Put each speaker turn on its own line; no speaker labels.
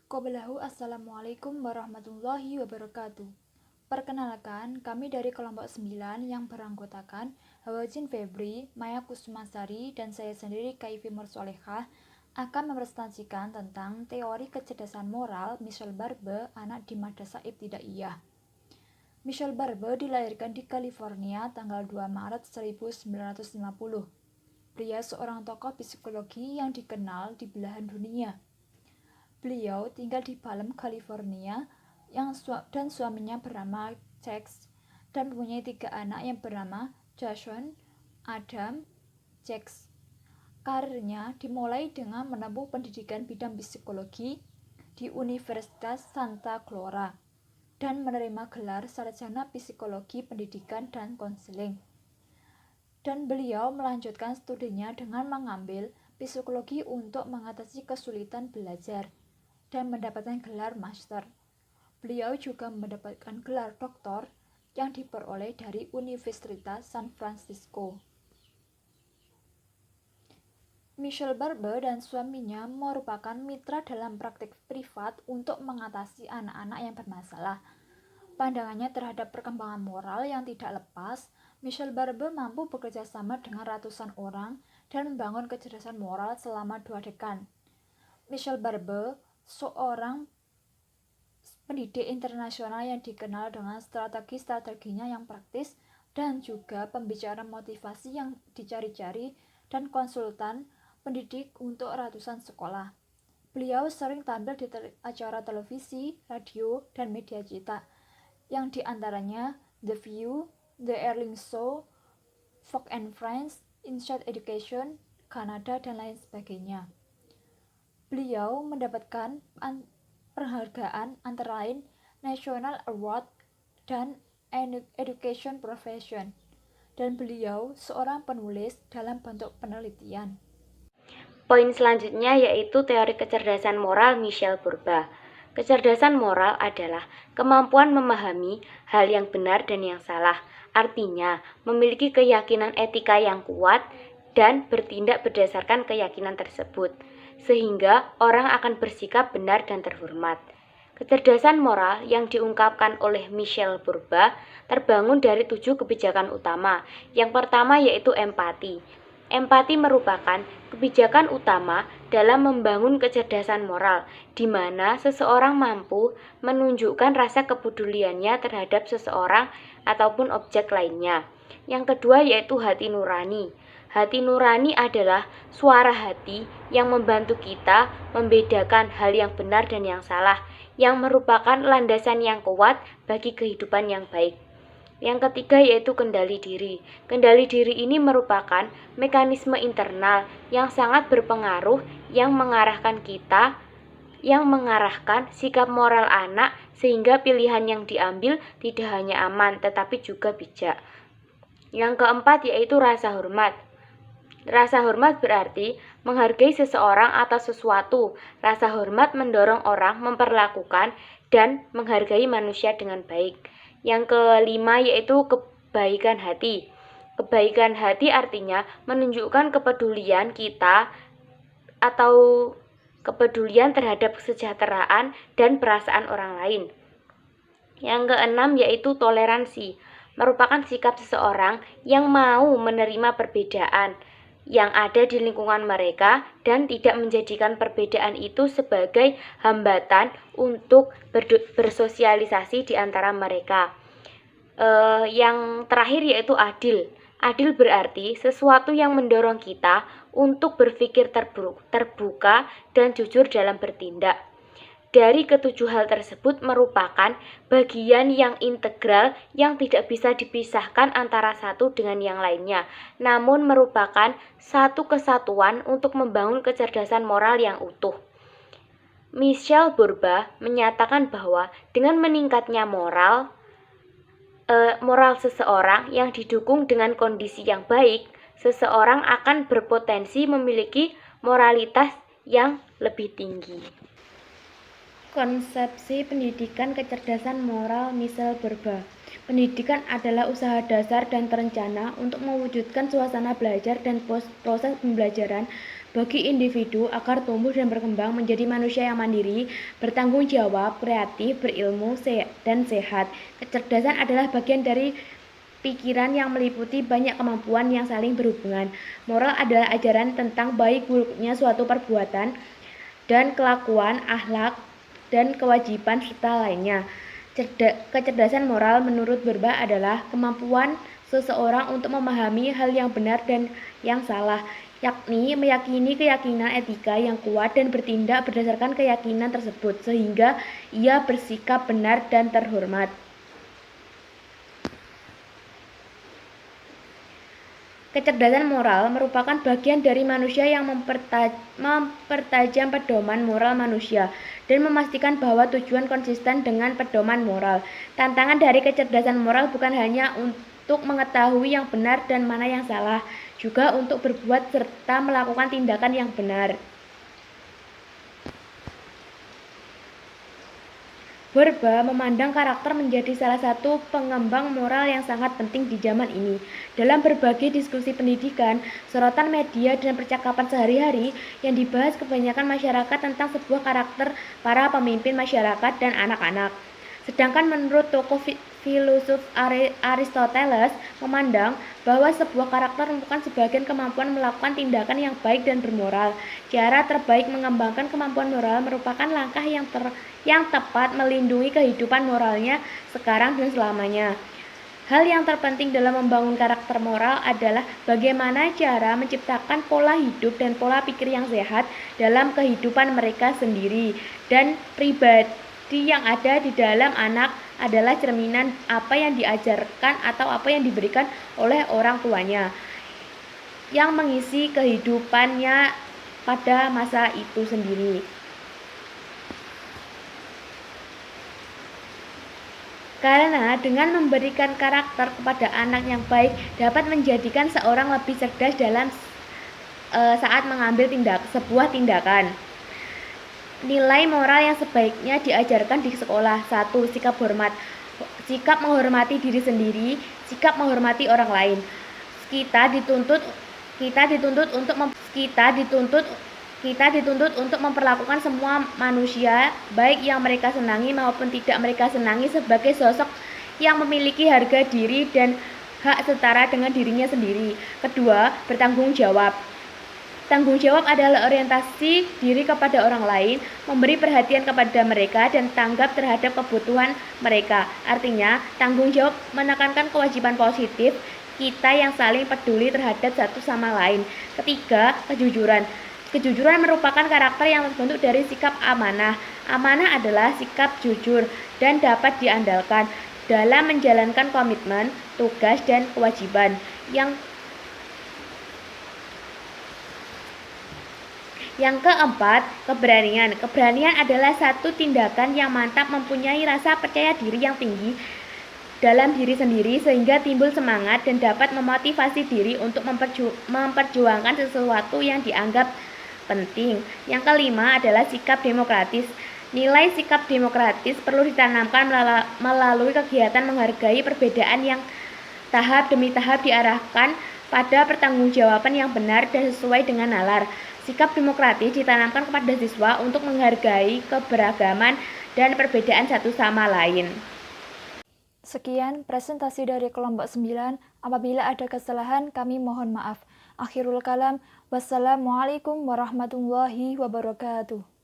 Assalamualaikum warahmatullahi wabarakatuh. Perkenalkan, kami dari kelompok 9 yang beranggotakan Hawajin Febri, Maya Kusumasari, dan saya sendiri Kaifi Mursolehah akan mepresentasikan tentang teori kecerdasan moral Michel Barbe, anak di Madrasah Ibtidaiyah. Michel Barbe dilahirkan di California tanggal 2 Maret 1950. Pria seorang tokoh psikologi yang dikenal di belahan dunia. Beliau tinggal di Palm, California, dan suaminya bernama Jax, dan mempunyai 3 anak yang bernama Jason, Adam, Jax. Karirnya dimulai dengan menempuh pendidikan bidang psikologi di Universitas Santa Clara dan menerima gelar sarjana psikologi pendidikan dan konseling. Dan beliau melanjutkan studinya dengan mengambil psikologi untuk mengatasi kesulitan belajar dan mendapatkan gelar master. Beliau juga mendapatkan gelar doktor yang diperoleh dari Universitas San Francisco. Michel Barbe dan suaminya merupakan mitra dalam praktik privat untuk mengatasi anak-anak yang bermasalah. Pandangannya terhadap perkembangan moral yang tidak lepas, Michel Barbe mampu bekerja sama dengan ratusan orang dan membangun kecerdasan moral selama 2 dekade. Michel Barbe seorang pendidik internasional yang dikenal dengan strategi-strateginya yang praktis dan juga pembicara motivasi yang dicari-cari dan konsultan pendidik untuk ratusan sekolah. Beliau sering tampil di acara televisi, radio, dan media cetak, yang diantaranya The View, The Erling Show, Fox and Friends, Inside Education, Kanada, dan lain sebagainya. Beliau mendapatkan penghargaan antara lain National Award dan Education Profession, dan beliau seorang penulis dalam bentuk penelitian.
Poin selanjutnya yaitu teori kecerdasan moral Michel Barbe. Kecerdasan moral adalah kemampuan memahami hal yang benar dan yang salah, artinya memiliki keyakinan etika yang kuat dan bertindak berdasarkan keyakinan tersebut, sehingga orang akan bersikap benar dan terhormat. Kecerdasan moral yang diungkapkan oleh Michel Barbe terbangun dari 7 kebijakan utama. Yang pertama yaitu empati. Empati merupakan kebijakan utama dalam membangun kecerdasan moral, di mana seseorang mampu menunjukkan rasa kepeduliannya terhadap seseorang ataupun objek lainnya. Yang kedua yaitu hati nurani. Hati nurani adalah suara hati yang membantu kita membedakan hal yang benar dan yang salah, yang merupakan landasan yang kuat bagi kehidupan yang baik. Yang ketiga yaitu kendali diri. Kendali diri ini merupakan mekanisme internal yang sangat berpengaruh yang mengarahkan sikap moral anak sehingga pilihan yang diambil tidak hanya aman tetapi juga bijak. Yang keempat yaitu rasa hormat. Rasa hormat berarti menghargai seseorang atau sesuatu. Rasa hormat mendorong orang memperlakukan dan menghargai manusia dengan baik. Yang kelima yaitu kebaikan hati. Kebaikan hati artinya menunjukkan kepedulian kita atau kepedulian terhadap kesejahteraan dan perasaan orang lain. Yang keenam yaitu toleransi. Merupakan sikap seseorang yang mau menerima perbedaan yang ada di lingkungan mereka dan tidak menjadikan perbedaan itu sebagai hambatan untuk bersosialisasi di antara mereka. Yang terakhir yaitu adil. Adil berarti sesuatu yang mendorong kita untuk berpikir terbuka dan jujur dalam bertindak. Dari ketujuh hal tersebut merupakan bagian yang integral yang tidak bisa dipisahkan antara satu dengan yang lainnya, namun merupakan satu kesatuan untuk membangun kecerdasan moral yang utuh. Michel Barbe menyatakan bahwa dengan meningkatnya moral seseorang yang didukung dengan kondisi yang baik, seseorang akan berpotensi memiliki moralitas yang lebih tinggi.
Konsepsi pendidikan kecerdasan moral Michel Barbe. Pendidikan adalah usaha dasar dan terencana untuk mewujudkan suasana belajar dan proses pembelajaran bagi individu agar tumbuh dan berkembang menjadi manusia yang mandiri, bertanggung jawab, kreatif, berilmu, dan sehat. Kecerdasan adalah bagian dari pikiran yang meliputi banyak kemampuan yang saling berhubungan. Moral adalah ajaran tentang baik buruknya suatu perbuatan dan kelakuan, akhlak, dan kewajiban serta lainnya. Kecerdasan moral menurut Berba adalah kemampuan seseorang untuk memahami hal yang benar dan yang salah, yakni meyakini keyakinan etika yang kuat dan bertindak berdasarkan keyakinan tersebut sehingga ia bersikap benar dan terhormat. Kecerdasan moral merupakan bagian dari manusia yang mempertajam pedoman moral manusia dan memastikan bahwa tujuan konsisten dengan pedoman moral. Tantangan dari kecerdasan moral bukan hanya untuk mengetahui yang benar dan mana yang salah, juga untuk berbuat serta melakukan tindakan yang benar. Berba memandang karakter menjadi salah satu pengembang moral yang sangat penting di zaman ini. Dalam berbagai diskusi pendidikan, sorotan media dan percakapan sehari-hari yang dibahas kebanyakan masyarakat tentang sebuah karakter para pemimpin masyarakat dan anak-anak. Sedangkan menurut tokoh filosof Aristoteles memandang bahwa sebuah karakter merupakan sebagian kemampuan melakukan tindakan yang baik dan bermoral. Cara terbaik mengembangkan kemampuan moral merupakan langkah yang tepat melindungi kehidupan moralnya sekarang dan selamanya. Hal yang terpenting dalam membangun karakter moral adalah bagaimana cara menciptakan pola hidup dan pola pikir yang sehat dalam kehidupan mereka sendiri dan pribadi yang ada di dalam anak adalah cerminan apa yang diajarkan atau apa yang diberikan oleh orang tuanya yang mengisi kehidupannya pada masa itu sendiri. Karena dengan memberikan karakter kepada anak yang baik dapat menjadikan seorang lebih cerdas dalam saat mengambil sebuah tindakan. Nilai moral yang sebaiknya diajarkan di sekolah. 1. Sikap hormat. Sikap menghormati diri sendiri, sikap menghormati orang lain. Kita dituntut untuk memperlakukan semua manusia, baik yang mereka senangi maupun tidak mereka senangi, sebagai sosok yang memiliki harga diri dan hak setara dengan dirinya sendiri. Kedua, bertanggung jawab. Tanggung jawab adalah orientasi diri kepada orang lain, memberi perhatian kepada mereka, dan tanggap terhadap kebutuhan mereka. Artinya, tanggung jawab menekankan kewajiban positif kita yang saling peduli terhadap satu sama lain. Ketiga, kejujuran. Kejujuran merupakan karakter yang terbentuk dari sikap amanah. Amanah adalah sikap jujur dan dapat diandalkan dalam menjalankan komitmen, tugas, dan kewajiban. Yang keempat, keberanian. Keberanian adalah satu tindakan yang mantap, mempunyai rasa percaya diri yang tinggi dalam diri sendiri sehingga timbul semangat dan dapat memotivasi diri untuk memperjuangkan sesuatu yang dianggap penting. Yang kelima adalah sikap demokratis. Nilai sikap demokratis perlu ditanamkan melalui kegiatan menghargai perbedaan yang tahap demi tahap diarahkan pada pertanggungjawaban yang benar dan sesuai dengan nalar. Sikap demokratis ditanamkan kepada siswa untuk menghargai keberagaman dan perbedaan satu sama lain.
Sekian presentasi dari kelompok 9. Apabila ada kesalahan, kami mohon maaf. Akhirul kalam, wassalamualaikum warahmatullahi wabarakatuh.